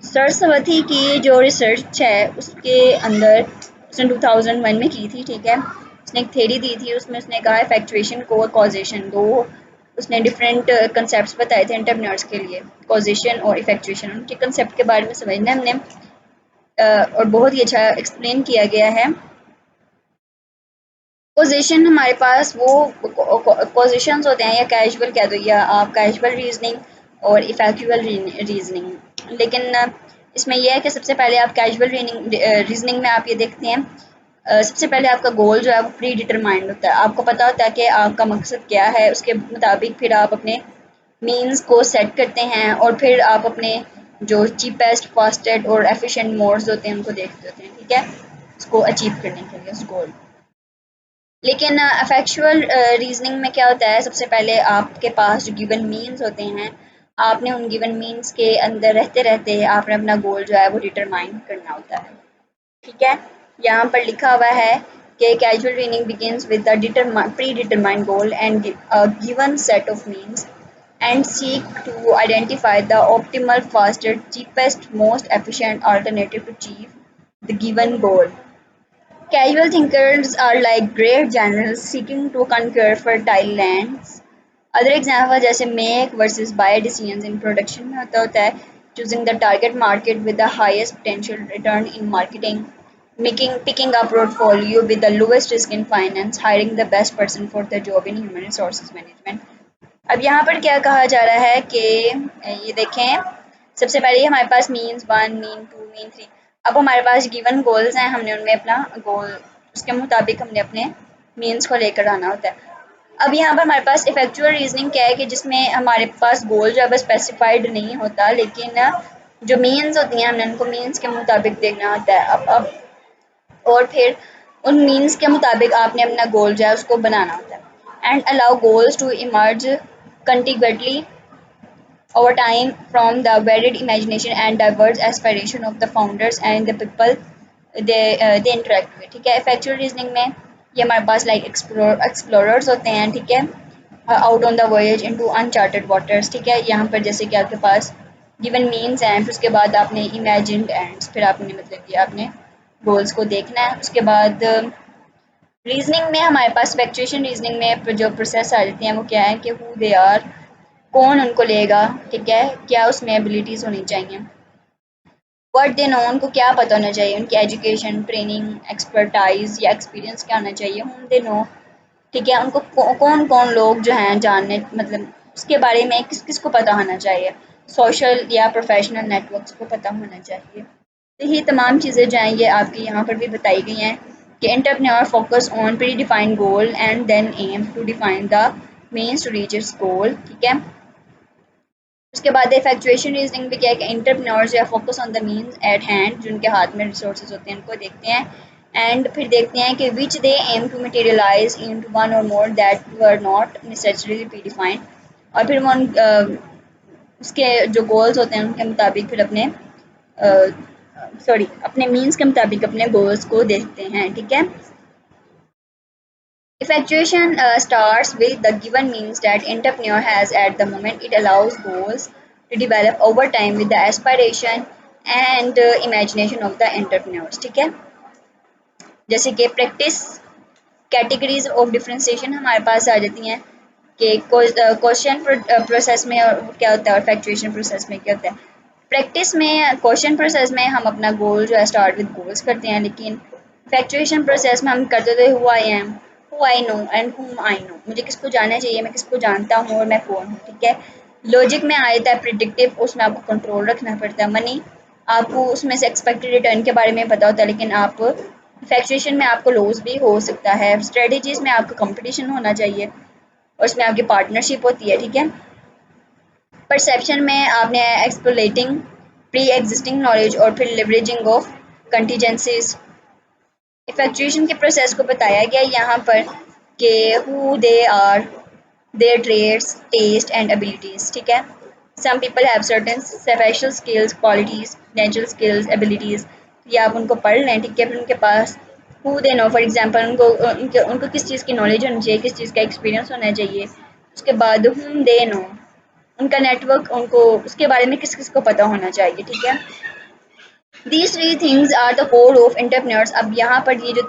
सरस्वती की जो रिसर्च है उसके अंदर उसने 2001 में की थी। ठीक है, उसने एक थ्योरी दी थी, उसमें उसने कहा इफेक्चुएशन को कॉजेशन, दो उसने डिफरेंट कंसेप्ट्स बताए थे एंटरप्रेन्योर्स के लिए, कॉजेशन और इफेक्चुएशन। उनके कंसेप्ट के बारे में समझना हमने और बहुत ही अच्छा एक्सप्लेन किया गया है। पोजीशन हमारे पास वो पोजीशंस होते हैं, या कैजुअल कह दो या आप कैजुअल रीजनिंग और इफेक्चुअल रीजनिंग, लेकिन इसमें यह है कि सबसे पहले आप कैजुअल रीजनिंग में आप ये देखते हैं, सबसे पहले आपका गोल जो है वो प्री डिटरमाइंड होता है, आपको पता होता है कि आपका मकसद क्या है, उसके मुताबिक फिर आप अपने मीन्स को सेट करते हैं और फिर आप अपने जो चीपेस्ट फास्टेस्ट और एफिशिएंट मोड्स होते हैं उनको देखते होते हैं। ठीक है, उसको अचीव करने के लिए उस गोल। लेकिन अफेक्चुअल रीजनिंग में क्या होता है, सबसे पहले आपके पास जो गिवन मीन्स होते हैं, आपने उन गिवन मीन्स के अंदर रहते रहते आपने अपना गोल जो है वो डिटरमाइन करना होता है। ठीक है, यहाँ पर लिखा हुआ है कि casual reasoning begins with the pre determined goal and given set of means and seek to identify the optimal, faster, cheapest, most efficient alternative to achieve the given goal. Casual thinkers are like great generals seeking to conquer fertile lands. Other example जैसे make versus buy decisions in production में होता है choosing the target market with the highest potential return in marketing, picking a portfolio with the lowest risk in finance, hiring the best person for the job in human resources management. अब यहाँ पर क्या कहा जा रहा है कि ये देखें, सबसे पहले हमारे पास means one, mean two, mean three. अब हमारे पास गिवन गोल्स हैं, हमने उनमें अपना गोल उसके मुताबिक हमने अपने मीन्स को लेकर आना होता है। अब यहाँ पर हमारे पास इफेक्चुअल रीजनिंग क्या है कि जिसमें हमारे पास गोल जो है वो स्पेसिफाइड नहीं होता, लेकिन जो मीन्स होती हैं हमने उनको मीन्स के मुताबिक देखना होता है। अब और फिर उन मीन्स के मुताबिक आपने अपना गोल जो है उसको बनाना होता है। And allow goals to emerge contiguously over time from the varied imagination and diverse aspiration of the founders and the people they interact with। ठीक है, फैक्चुअल रीजनिंग में ये हमारे पास लाइक एक्सप्लोरर्स होते हैं। ठीक है, out on the voyage into uncharted waters. ठीक है, यहाँ पर जैसे कि आपके पास गिवन मीन्स हैं, फिर उसके बाद आपने इमेजिन्ड एंड्स, फिर आपने मतलब कि आपने गोल्स को देखना है। उसके बाद रीजनिंग में हमारे पास फैक्चुएशन रीजनिंग में जो प्रोसेस आ जाती हैं वो क्या है कि हु दे आर, कौन उनको लेगा। ठीक है, क्या उसमें एबिलिटीज़ होनी चाहिए, व्हाट दे नो, उनको क्या पता होना चाहिए, उनकी एजुकेशन, ट्रेनिंग, एक्सपर्टाइज या एक्सपीरियंस क्या होना चाहिए, हुम दे नो। ठीक है, उनको कौन कौन लोग जो हैं जानने, मतलब उसके बारे में किस किस को पता होना चाहिए, सोशल या प्रोफेशनल नेटवर्क्स को पता होना चाहिए। तो ये तमाम चीज़ें जो हैं ये आपकी यहाँ पर भी बताई गई हैं कि entrepreneur focus on predefined goal and then aim to define the means to reach its goal, ठीक है। उसके बाद इफेक्चुएशन रीजनिंग भी क्या है कि एंटरप्रेन्योर्स या focus on the means eight hand, जिनके हाथ में रिसोर्सेज होते हैं उनको देखते हैं, एंड फिर देखते हैं कि which they aim to materialize into one और more that were not necessarily predefined, और फिर वो उसके जो गोल्स होते हैं उनके मुताबिक फिर अपने अपने मीन्स के मुताबिक अपने गोल्स को देखते हैं, ठीक है। Effectuation starts with the given means that entrepreneur has at the moment. It allows goals to develop over time with the aspiration and imagination of the entrepreneurs, ठीक है। जैसे कि प्रैक्टिस कैटेगरीज ऑफ डिफरेंशिएशन हमारे पास आ जाती हैं कि question process में क्या होता है और फैक्चुएशन प्रोसेस में क्या होता है। प्रैक्टिस में क्वेश्चन प्रोसेस में हम अपना गोल जो है स्टार्ट विद गोल्स करते हैं, लेकिन फैक्चुएशन प्रोसेस में हम करते थे who I M, who I know and हुम आई नो, मुझे किसको जानना चाहिए, मैं किसको जानता हूँ और मैं कौन हूँ, ठीक है। लॉजिक में आ जाता है प्रिडिक्टिव, उसमें आपको कंट्रोल रखना पड़ता है। मनी आपको उसमें से एक्सपेक्टेड रिटर्न के बारे में पता होता है, लेकिन आप फैक्चुएशन में आपको लॉस भी हो सकता है। स्ट्रेटजीज में आपको कंपटीशन होना चाहिए और उसमें आपकी पार्टनरशिप होती है, ठीक है। परसेप्शन में आपने एक्सप्लोरेटिंग प्री एग्जिस्टिंग नॉलेज और फिर लिवरेजिंग ऑफ कंटीजेंसीज। इफेक्चुएशन के प्रोसेस को बताया गया यहाँ पर कि who they are, their traits, taste and abilities, ठीक है। Some people have certain special skills, qualities, natural skills, abilities, ये आप उनको पढ़ लें, ठीक है। फिर उनके पास who they know, for example उनको किस चीज़ की नॉलेज होनी चाहिए, किस चीज़ का एक्सपीरियंस होना चाहिए। उसके बाद हुम दे नो, उनका नेटवर्क, उनको उसके बारे में किस किस को पता होना चाहिए, ठीक है। These three things are the core of entrepreneurs. अब यहाँ पर ये जो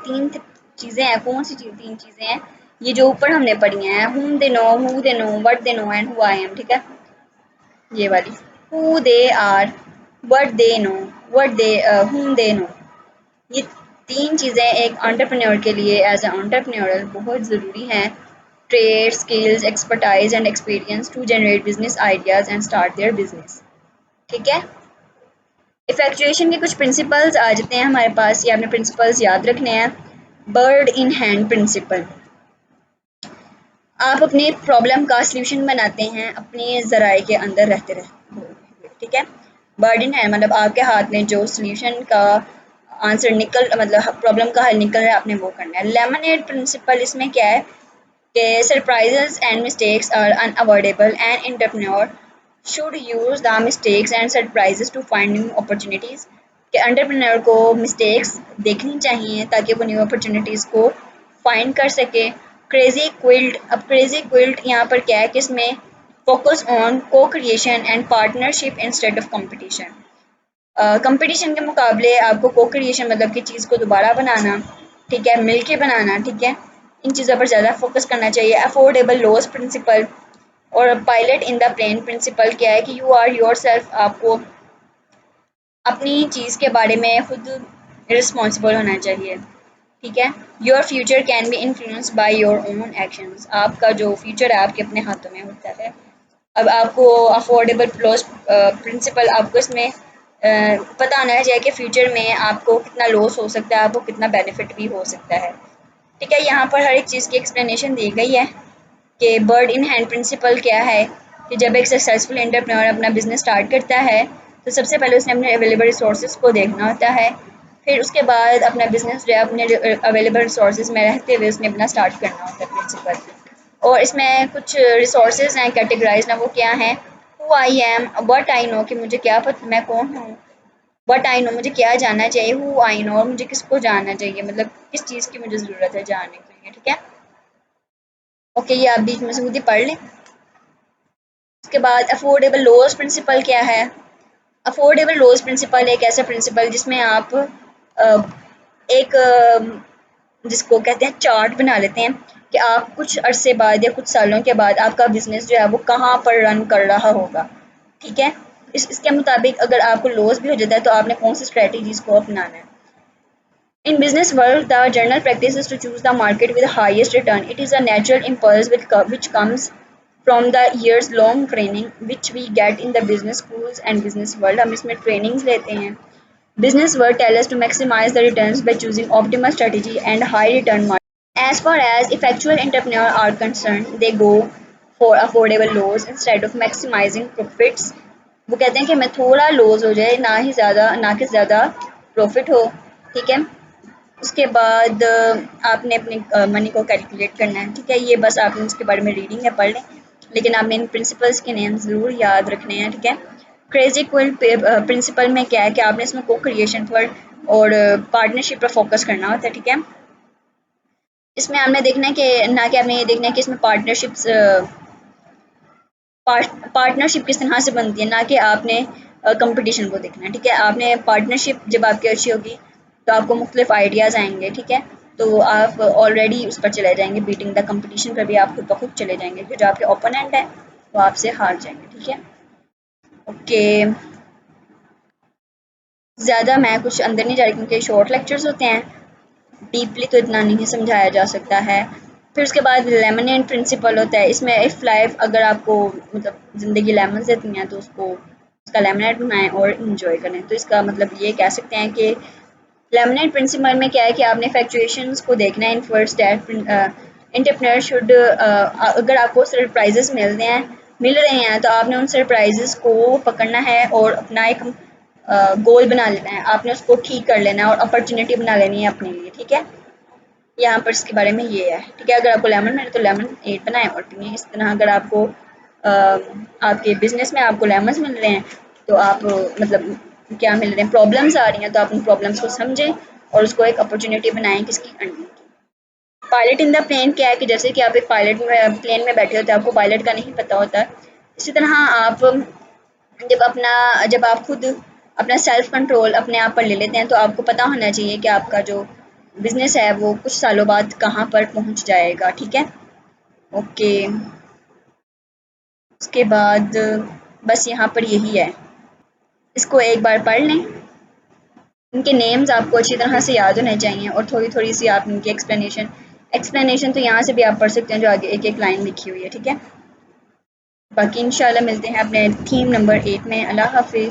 चीज़ें हैं, कौन सी तीन चीज़ें हैं, ये जो ऊपर हमने पढ़ी हैं, whom they know, who they know, what they know and who I am, ठीक है। ये वाली who they are, what they know, what they whom they no, ये तीन चीज़ें एक एंटरप्रेन्योर के लिए एज ए एंटरप्रेन्योर बहुत ज़रूरी हैं। Trade, skills, expertise and experience to generate business ideas and start their business, ठीक है। इफेक्चुएशन के कुछ प्रिंसिपल्स आ जाते हैं हमारे पास, ये आपने प्रिंसिपल्स याद रखने हैं। बर्ड इन हैंड प्रिंसिपल, आप अपने प्रॉब्लम का सल्यूशन बनाते हैं अपने ज़राए के अंदर रहते रहते, ठीक है। बर्ड इन हैंड मतलब आपके हाथ में जो सल्यूशन का आंसर मतलब प्रॉब्लम का हल निकल रहा है, आपने वो करना है। लेमनेड प्रिंसिपल, इसमें क्या है कि surprises and mistakes are unavoidable and entrepreneur should use the mistakes and surprises to find new opportunities, कि एंटरप्रेन्योर को मिस्टेक्स देखनी चाहिए ताकि वो न्यू अपॉर्चुनिटीज़ को फाइंड कर सके। क्रेजी क्विल्ट, अब क्रेजी क्विल्ट यहाँ पर क्या है कि इसमें फोकस ऑन को creation and partnership instead of competition. Competition के मुकाबले आपको को क्रिएशन मतलब कि चीज़ को दोबारा बनाना, ठीक है, मिलके बनाना, ठीक है, इन चीज़ों पर ज़्यादा फोकस करना चाहिए। अफोर्डेबल लॉस प्रिंसिपल और pilot in the plane principle क्या है कि यू आर योर सेल्फ, आपको अपनी चीज़ के बारे में खुद रिस्पॉन्सिबल होना चाहिए, ठीक है। Your future can be influenced by your own actions, आपका जो फ्यूचर है आपके अपने हाथों में होता है। अब आपको अफोर्डेबल लॉस प्रिंसिपल, आपको इसमें पता होना चाहिए कि फ्यूचर में आपको कितना लॉस हो सकता है, आपको कितना बेनिफिट भी हो सकता है, ठीक है। यहाँ पर हर एक चीज़ की एक्सप्लेनेशन दी गई है कि बर्ड इन हैंड प्रिंसिपल क्या है कि जब एक सक्सेसफुल एंटरप्रेन्योर अपना बिजनेस स्टार्ट करता है तो सबसे पहले उसने अपने अवेलेबल रिसोर्सेज को देखना होता है, फिर उसके बाद अपना बिजनेस जो है अपने अवेलेबल रिसोर्सेज में रहते हुए उसने अपना स्टार्ट करना होता है प्रिंसिपल। और इसमें कुछ रिसोर्सेज हैं कैटेगराइज ना, वो क्या हैं, who I M, what I know कि मुझे क्या पता, मैं कौन हूँ, व्हाट आई नो मुझे क्या जानना चाहिए, हु आई नो और मुझे किसको जानना चाहिए, मतलब किस चीज़ की मुझे ज़रूरत है जानने के लिए, ठीक है। ओके, ये आप बीच में से खुद ही पढ़ लें। उसके बाद अफोर्डेबल लोअर्स प्रिंसिपल क्या है। अफोर्डेबल लोअर्स प्रिंसिपल एक ऐसा प्रिंसिपल जिसमें आप एक जिसको कहते हैं चार्ट बना लेते हैं कि आप कुछ अरसे बाद या कुछ सालों के बाद आपका बिजनेस जो है वो कहाँ पर रन कर रहा होगा, ठीक है। इसके मुताबिक अगर आपको लॉस भी हो जाता है तो आपने कौन सी स्ट्रेटजीज को अपनाना है। In business world, the general practice is to choose the market with the highest return. It is a natural impulse which comes from the years-long training which we get in the business schools and business world. हम इसमें trainings लेते हैं. Business world tell us to maximize the returns by choosing optimal strategy and high return market. As far as effectual entrepreneurs are concerned, they go for affordable loss instead of maximising profits. वो कहते हैं कि हमें थोड़ा loss हो जाए, ना कि ज़्यादा प्रॉफिट हो। ठीक है। उसके बाद आपने अपनी मनी को कैलकुलेट करना है। ठीक है, ये बस आपने इसके बारे में रीडिंग है, पढ़ लें, लेकिन आपने इन प्रिंसिपल्स के नेम ज़रूर याद रखने हैं। ठीक है। क्रेजी क्विल प्रिंसिपल में क्या है कि आपने इसमें को क्रिएशन पर और पार्टनरशिप पर फोकस करना होता है। ठीक है। इसमें आपने देखना है कि ना कि आपने ये देखना है कि इसमें पार्टनरशिप किस तरह से बनती है, ना कि आपने कंपटीशन को देखना है। ठीक है। आपने पार्टनरशिप जब आपकी अच्छी होगी तो आपको मुख्तलिफ आइडियाज़ आएंगे। ठीक है। तो आप ऑलरेडी उस पर चले जाएंगे, बीटिंग द कंपटीशन पर भी आप खुद ब खुद चले जाएंगे, कि जो आपके ओपोनेंट है वो आपसे हार जाएंगे। ठीक है। ओके, ज़्यादा मैं कुछ अंदर नहीं जा रही क्योंकि शॉर्ट लेक्चर्स होते हैं, डीपली तो इतना नहीं समझाया जा सकता है। फिर उसके बाद लेमनेड प्रिंसिपल होता है। इसमें इफ़ लाइफ अगर आपको मतलब ज़िंदगी लेमन देती हैं तो उसको उसका लेमनेड बनाएं और इंजॉय करें। तो इसका मतलब ये कह सकते हैं कि लेमनेड प्रिंसिपल में क्या है कि आपने फ्लक्चुएशंस को देखना है in first that entrepreneur should अगर आपको सरप्राइजेस मिल रहे हैं तो आपने उन सरप्राइजेस को पकड़ना है और अपना एक गोल बना लेना है। आपने उसको ठीक कर लेना है और अपॉर्चुनिटी बना लेनी है अपने लिए। ठीक है। यहाँ पर इसके बारे में ये है। ठीक है। अगर आपको लेमन मिले तो लेमन एड बनाएं और पिए। इस तरह अगर आपको आपके बिजनेस में आपको लेमन्स मिल रहे हैं तो आप मतलब क्या मिल रहे हैं, प्रॉब्लम्स आ रही हैं तो आप उन प्रॉब्लम्स को समझें और उसको एक अपॉर्चुनिटी बनाएं किसकी, अर्निंग की। पायलट इन द प्लेन क्या है कि जैसे कि आप एक पायलट में प्लेन में बैठे होते हैं, आपको पायलट का नहीं पता होता। इसी तरह आप जब आप खुद अपना सेल्फ कंट्रोल अपने आप पर ले लेते हैं तो आपको पता होना चाहिए कि आपका जो बिजनेस है वो कुछ सालों बाद कहाँ पर पहुँच जाएगा। ठीक है। ओके, उसके बाद बस यहाँ पर यही है, इसको एक बार पढ़ लें। इनके नेम्स आपको अच्छी तरह से याद होने चाहिए और थोड़ी थोड़ी सी आप इनकी एक्सप्लेनेशन तो यहाँ से भी आप पढ़ सकते हैं जो आगे एक एक लाइन लिखी हुई है। ठीक है। बाकी इंशाल्लाह मिलते हैं अपने थीम नंबर 8 में। अल्लाह हाफिज़।